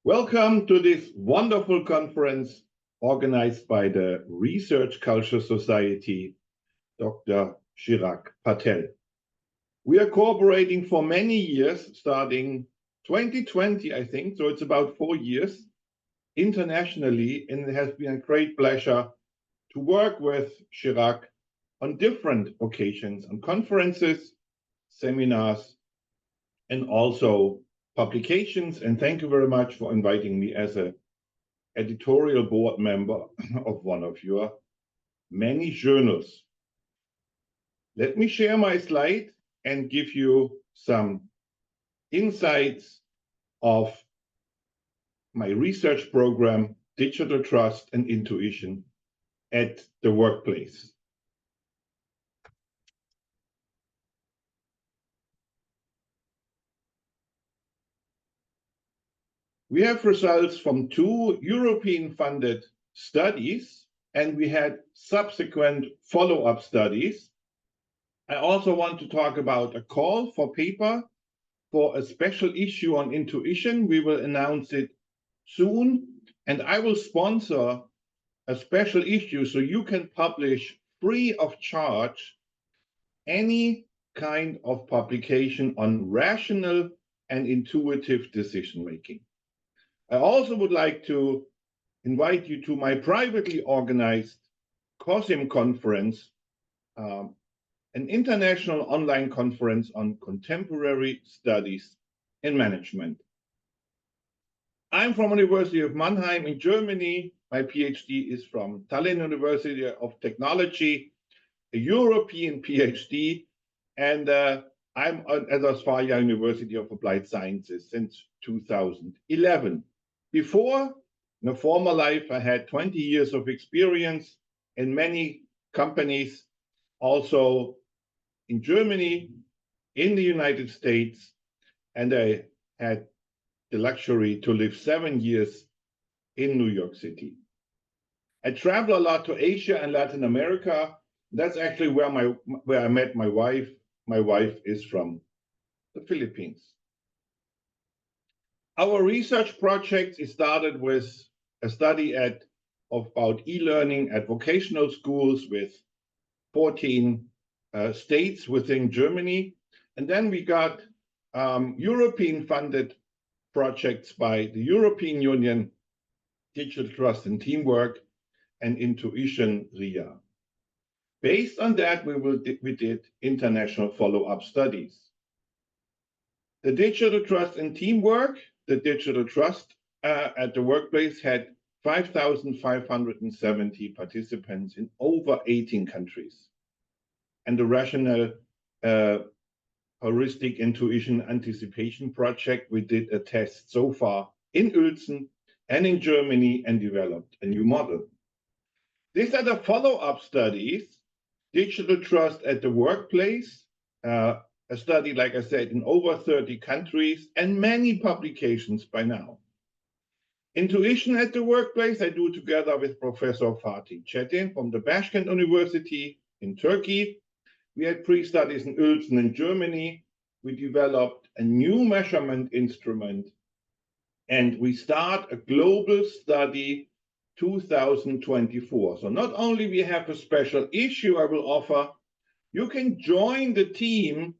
Welcome to this wonderful conference organized by the Research Culture Society, Dr. Chirag Patel. We are cooperating for many years, starting 2020, I think, so it's about 4 years internationally, and it has been a great pleasure to work with Chirag on different occasions, on conferences, seminars, and also publications. And thank you very much for inviting me as an editorial board member of one of your many journals. Let me share my slide and give you some insights of my research program, Digital Trust and Intuition at the Workplace. We have results from 2 European-funded studies, and we had subsequent follow-up studies. I also want to talk about a call for paper for a special issue on intuition. We will announce it soon, and I will sponsor a special issue so you can publish free of charge any kind of publication on rational and intuitive decision-making. I also would like to invite you to my privately organized COSIM conference, an international online conference on contemporary studies in management. I'm from the University of Mannheim in Germany. My PhD is from Tallinn University of Technology, a European PhD, and I'm at Ostfalia University of Applied Sciences since 2011. Before, in a former life, I had 20 years of experience in many companies, also in Germany, in the United States, and I had the luxury to live 7 years in New York City. I travel a lot to Asia and Latin America. That's actually where I met my wife. My wife is from the Philippines. Our research project is started with a study about e-learning at vocational schools with 14 states within Germany. And then we got European-funded projects by the European Union, Digital Trust and Teamwork, and Intuition RIA. Based on that, we did international follow-up studies. The Digital Trust and Teamwork, the Digital Trust at the Workplace had 5,570 participants in over 18 countries. And the Rational Heuristic Intuition Anticipation Project, we did a test so far in Uelzen and in Germany and developed a new model. These are the follow-up studies, Digital Trust at the Workplace, a study, like I said, in over 30 countries and many publications by now. Intuition at the Workplace, I do together with Professor Fatih Çetin from the Başkent University in Turkey. We had pre-studies in Uelzen in Germany. We developed a new measurement instrument, and we start a global study 2024. So not only we have a special issue I will offer, you can join the team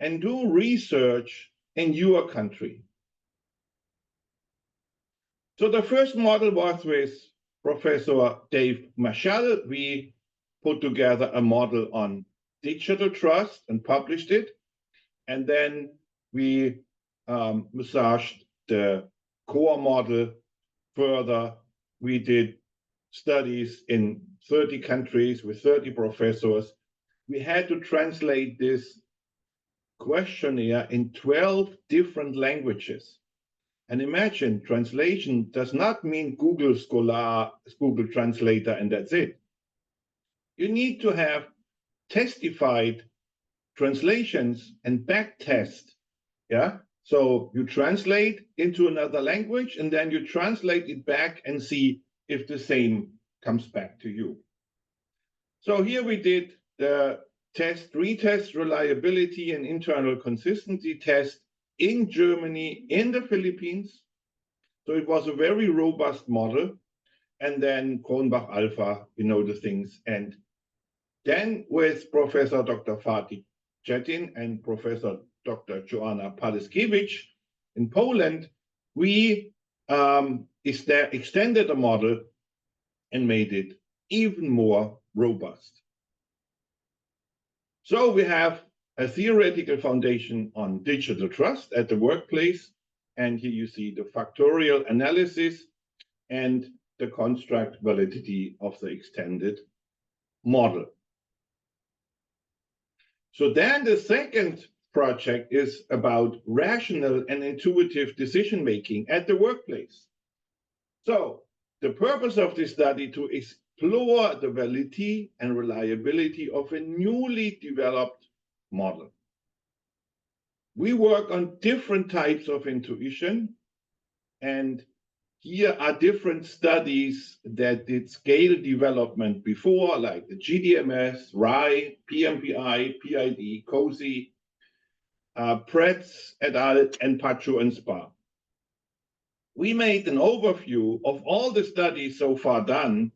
and do research in your country. So the first model was with Professor Dave Marshall. We put together a model on digital trust and published it. And then we massaged the core model further. We did studies in 30 countries with 30 professors. We had to translate this questionnaire in 12 different languages. And imagine, translation does not mean Google Scholar, Google Translator, and that's it. You need to have testified translations and back test. Yeah. So you translate into another language and then you translate it back and see if the same comes back to you. So here we did the retest reliability and internal consistency test in Germany, in the Philippines. So it was a very robust model. And then Kronbach alpha, you know the things. And then with Professor Dr. Fatih Cetin and Professor Dr. Joanna Paleskiewicz in Poland, we extended the model and made it even more robust. So we have a theoretical foundation on digital trust at the workplace. And here you see the factorial analysis and the construct validity of the extended model. So then the second project is about rational and intuitive decision-making at the workplace. So the purpose of this study to explore the validity and reliability of a newly developed model. We work on different types of intuition, and here are different studies that did scale development before, like the GDMS, RAI, PMPI, PID, COSI, Pretz et al., and Pacho and Spa. We made an overview of all the studies so far done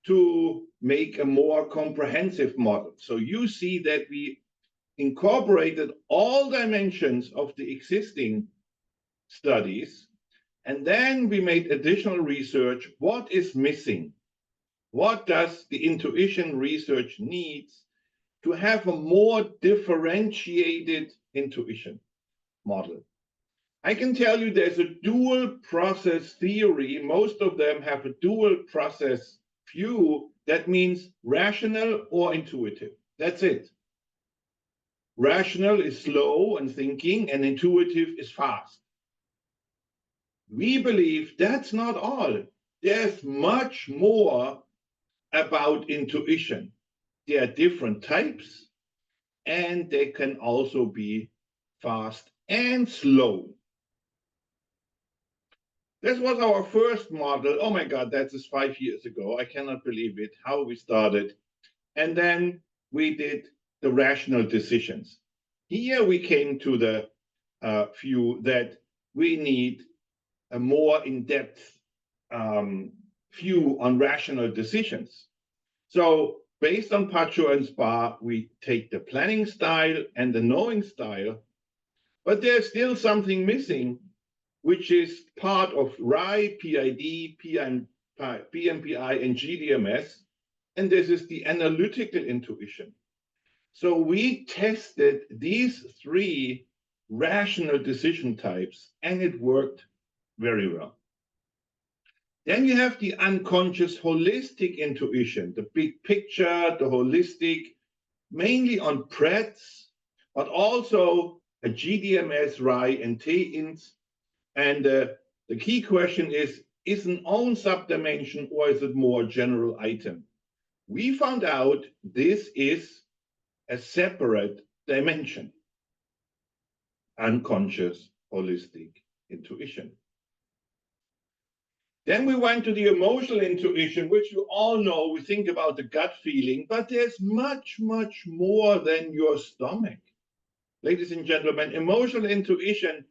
to make a more comprehensive model. So you see that we incorporated all dimensions of the existing studies, and then we made additional research. What is missing? What does the intuition research needs to have a more differentiated intuition model? I can tell you there's a dual process theory. Most of them have a dual process view. That means rational or intuitive. That's it. Rational is slow and thinking, and intuitive is fast. We believe that's not all. There's much more about intuition. There are different types, and they can also be fast and slow. This was our first model. Oh my God, that is 5 years ago. I cannot believe it, how we started. And then we did the rational decisions. Here we came to the view that we need a more in-depth view on rational decisions. So based on Pacho and Spa, we take the planning style and the knowing style, but there's still something missing, which is part of RAI, PID, PMPI, and GDMS, and this is the analytical intuition. So we tested these three rational decision types, and it worked very well. Then you have the unconscious holistic intuition, the big picture, the holistic, mainly on Pretz, but also a GDMS, RAI, and TINS. And the key question is an own subdimension or is it more general item? We found out this is a separate dimension, unconscious holistic intuition. Then we went to the emotional intuition, which you all know. We think about the gut feeling, but there's much, much more than your stomach. Ladies and gentlemen, emotional intuition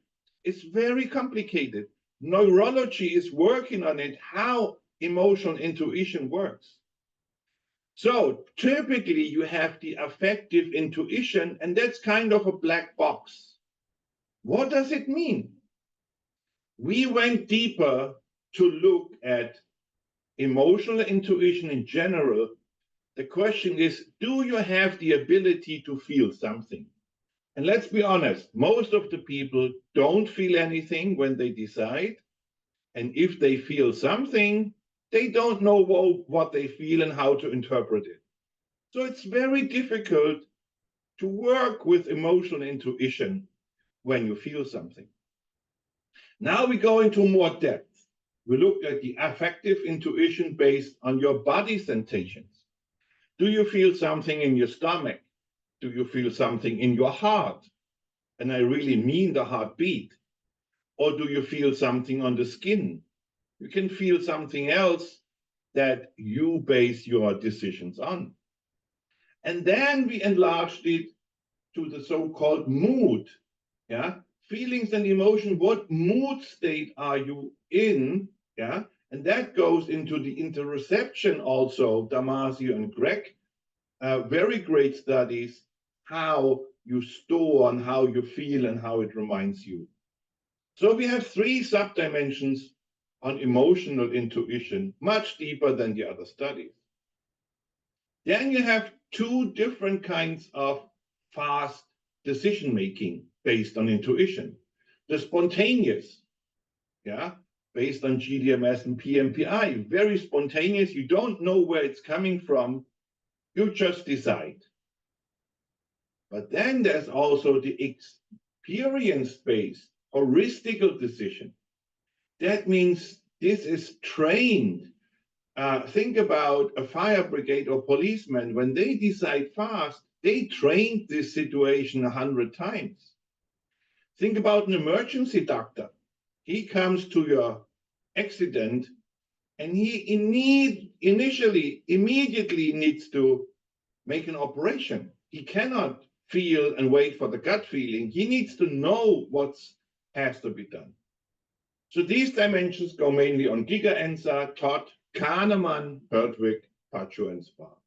is very complicated. Neurology is working on it, how emotional intuition works. So typically you have the affective intuition, and that's kind of a black box. What does it mean? We went deeper to look at emotional intuition in general. The question is, do you have the ability to feel something? And let's be honest, most of the people don't feel anything when they decide. And if they feel something, they don't know what they feel and how to interpret it. So it's very difficult to work with emotional intuition when you feel something. Now we go into more depth. We looked at the affective intuition based on your body sensations. Do you feel something in your stomach? Do you feel something in your heart? And I really mean the heartbeat. Or do you feel something on the skin? You can feel something else that you base your decisions on. And then we enlarged it to the so-called mood, feelings and emotion, what mood state are you in? Yeah, and that goes into the interoception also, Damasio and Gregg, very great studies, how you store and how you feel and how it reminds you. So we have three subdimensions on emotional intuition, much deeper than the other studies. Then you have two different kinds of fast decision making based on intuition. The spontaneous, yeah, based on GDMS and PMPI, very spontaneous. You don't know where it's coming from. You just decide. But then there's also the experience-based, heuristical decision. That means this is trained. Think about a fire brigade or policeman. When they decide fast, they trained this situation 100 times. Think about an emergency doctor. He comes to your accident and he immediately needs to make an operation. He cannot feel and wait for the gut feeling. He needs to know what has to be done. So these dimensions go mainly on Giga Ensa, Todd, Kahneman, Hertwig, Pacho, and Spark.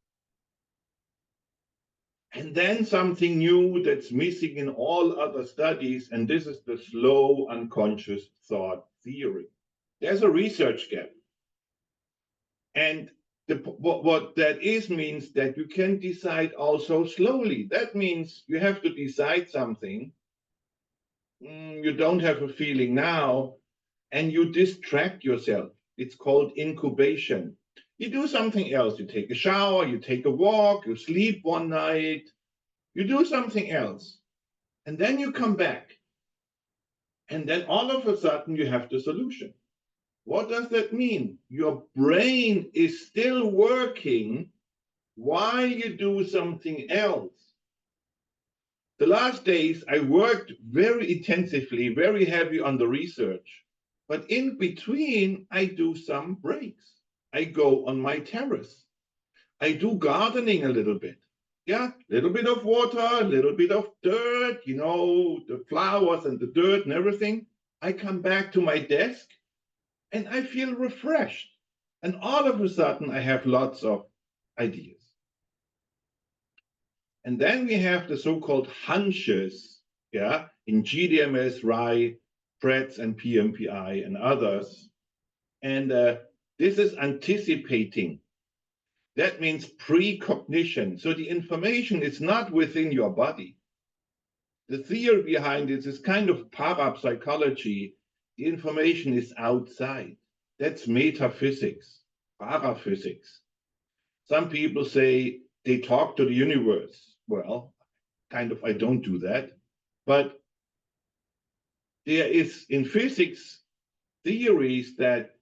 And then something new that's missing in all other studies, and this is the slow unconscious thought theory. There's a research gap. And what that is means that you can decide also slowly. That means you have to decide something. You don't have a feeling now, and you distract yourself. It's called incubation. You do something else. You take a shower, you take a walk, you sleep one night, you do something else. And then you come back. And then all of a sudden you have the solution. What does that mean? Your brain is still working while you do something else. The last days, I worked very intensively, very heavy on the research. But in between, I do some breaks. I go on my terrace. I do gardening a little bit. Yeah, a little bit of water, a little bit of dirt, you know, the flowers and the dirt and everything. I come back to my desk and I feel refreshed. And all of a sudden, I have lots of ideas. And then we have the so-called hunches, yeah, in GDMS, RAI, PRETS, and PMPI, and others. And this is anticipating. That means precognition. So the information is not within your body. The theory behind it is kind of parapsychology. The information is outside. That's metaphysics, paraphysics. Some people say they talk to the universe. Well, kind of, I don't do that. But there is in physics theories that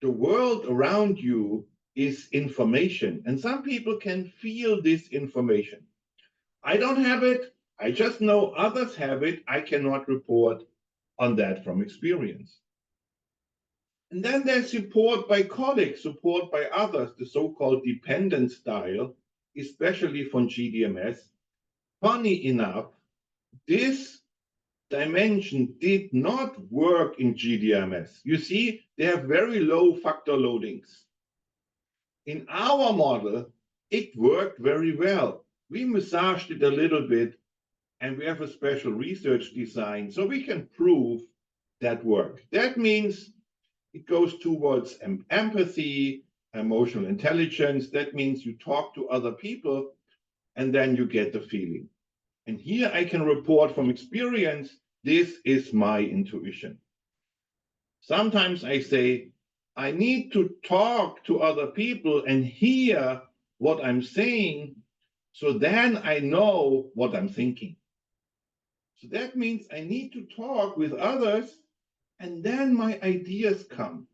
the world around you is information. And some people can feel this information. I don't have it. I just know others have it. I cannot report on that from experience. And then there's support by colleagues, support by others, the so-called dependent style, especially from GDMS. Funny enough, this dimension did not work in GDMS. You see, they have very low factor loadings. In our model, it worked very well. We massaged it a little bit, and we have a special research design so we can prove that work. That means it goes towards empathy, emotional intelligence. That means you talk to other people and then you get the feeling. And here I can report from experience, this is my intuition. Sometimes I say, I need to talk to other people and hear what I'm saying, so then I know what I'm thinking. So that means I need to talk with others, and then my ideas come.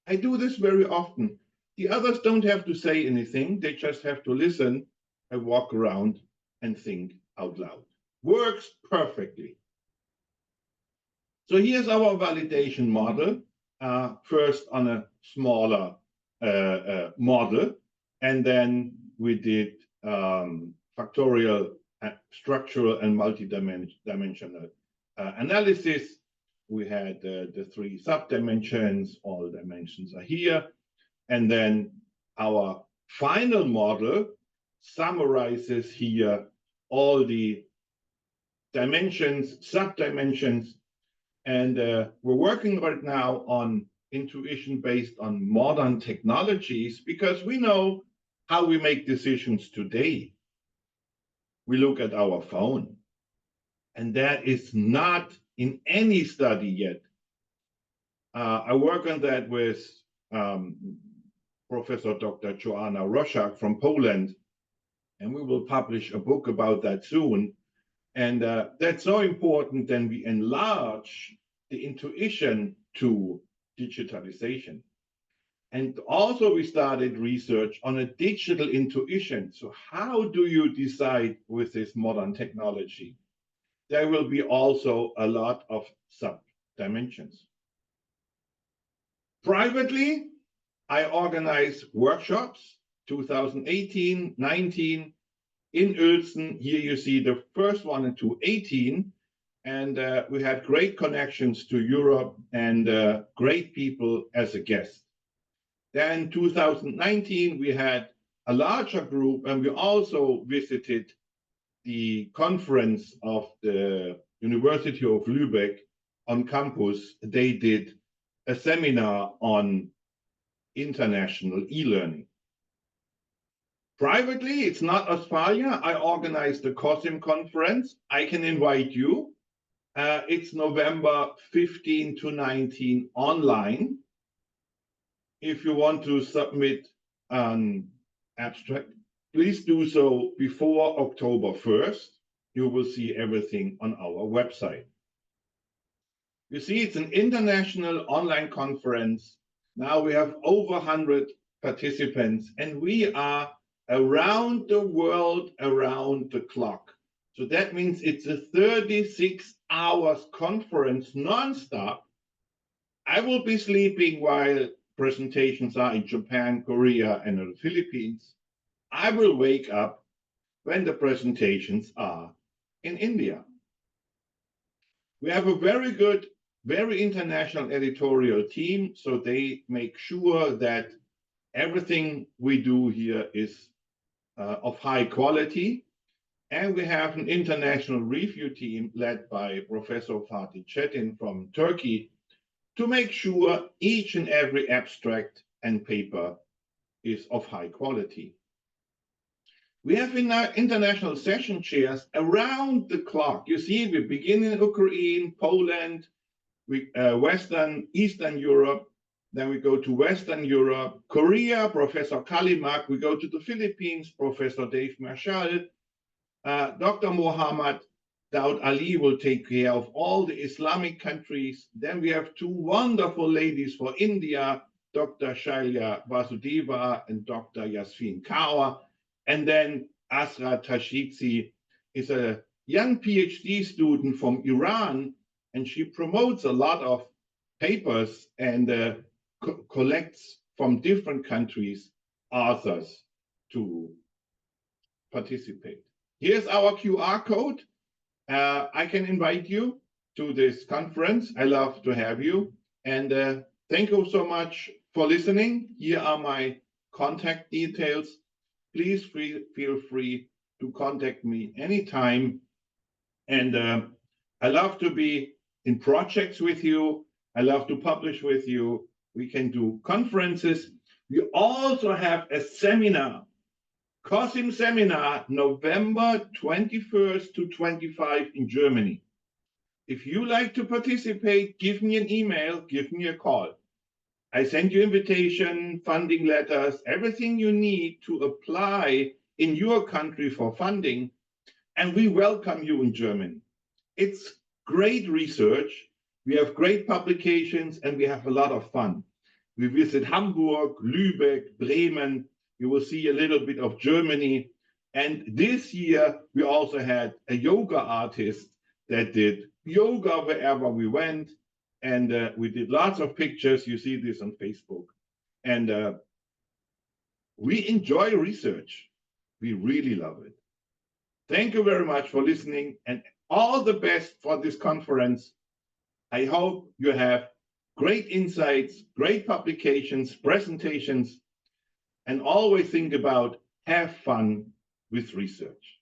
I do this very often. The others don't have to say anything. They just have to listen. I walk around and think out loud. Works perfectly. So here's our validation model. First on a smaller model, and then we did factorial, structural, and multidimensional analysis. We had the three subdimensions, all dimensions are here. And then our final model summarizes here all the dimensions, subdimensions, and we're working right now on intuition based on modern technologies because we know how we make decisions today. We look at our phone, and that is not in any study yet. I work on that with Professor Dr. Joanna Roszak from Poland, and we will publish a book about that soon. And that's so important then we enlarge the intuition to digitalization. And also we started research on a digital intuition. So how do you decide with this modern technology? There will be also a lot of sub-dimensions. Privately, I organize workshops, 2018, 19, in Uelzen. Here you see the first one in 2018, and we had great connections to Europe and great people as a guest. Then 2019, we had a larger group, and we also visited the conference of the University of Lübeck on campus. They did a seminar on international e-learning. Privately, it's not Ostfalia. I organized the COSIM conference. I can invite you. It's November 15 to 19 online. If you want to submit an abstract, please do so before October 1st. You will see everything on our website. You see, it's an international online conference. Now we have over 100 participants, and we are around the world, around the clock. So that means it's a 36 hours conference nonstop. I will be sleeping while presentations are in Japan, Korea, and the Philippines. I will wake up when the presentations are in India. We have a very good, very international editorial team, so they make sure that everything we do here is of high quality. And we have an international review team led by Professor Fatih Çetin from Turkey to make sure each and every abstract and paper is of high quality. We have international session chairs around the clock. You see, we begin in Ukraine, Poland, Eastern Europe, then we go to Western Europe, Korea, Professor Kalimak. We go to the Philippines, Professor Dave Marshall. Dr. Mohammed Daud Ali will take care of all the Islamic countries. Then we have two wonderful ladies for India, Dr. Shailya Vasudeva and Dr. Yasmin Kaur. And then Asra Tashidzi is a young PhD student from Iran, and she promotes a lot of papers and collects from different countries authors to participate. Here's our QR code. I can invite you to this conference. I love to have you. And thank you so much for listening. Here are my contact details. Please feel free to contact me anytime. And I love to be in projects with you. I love to publish with you. We can do conferences. We also have a seminar, COSIM seminar, November 21st to 25 in Germany. If you like to participate, give me an email, give me a call. I send you invitation, funding letters, everything you need to apply in your country for funding, and we welcome you in Germany. It's great research, we have great publications, and we have a lot of fun. We visit Hamburg, Lübeck, Bremen. You will see a little bit of Germany. And this year, we also had a yoga artist that did yoga wherever we went. And we did lots of pictures. You see this on Facebook. And we enjoy research. We really love it. Thank you very much for listening. And all the best for this conference. I hope you have great insights, great publications, presentations, and always think about have fun with research.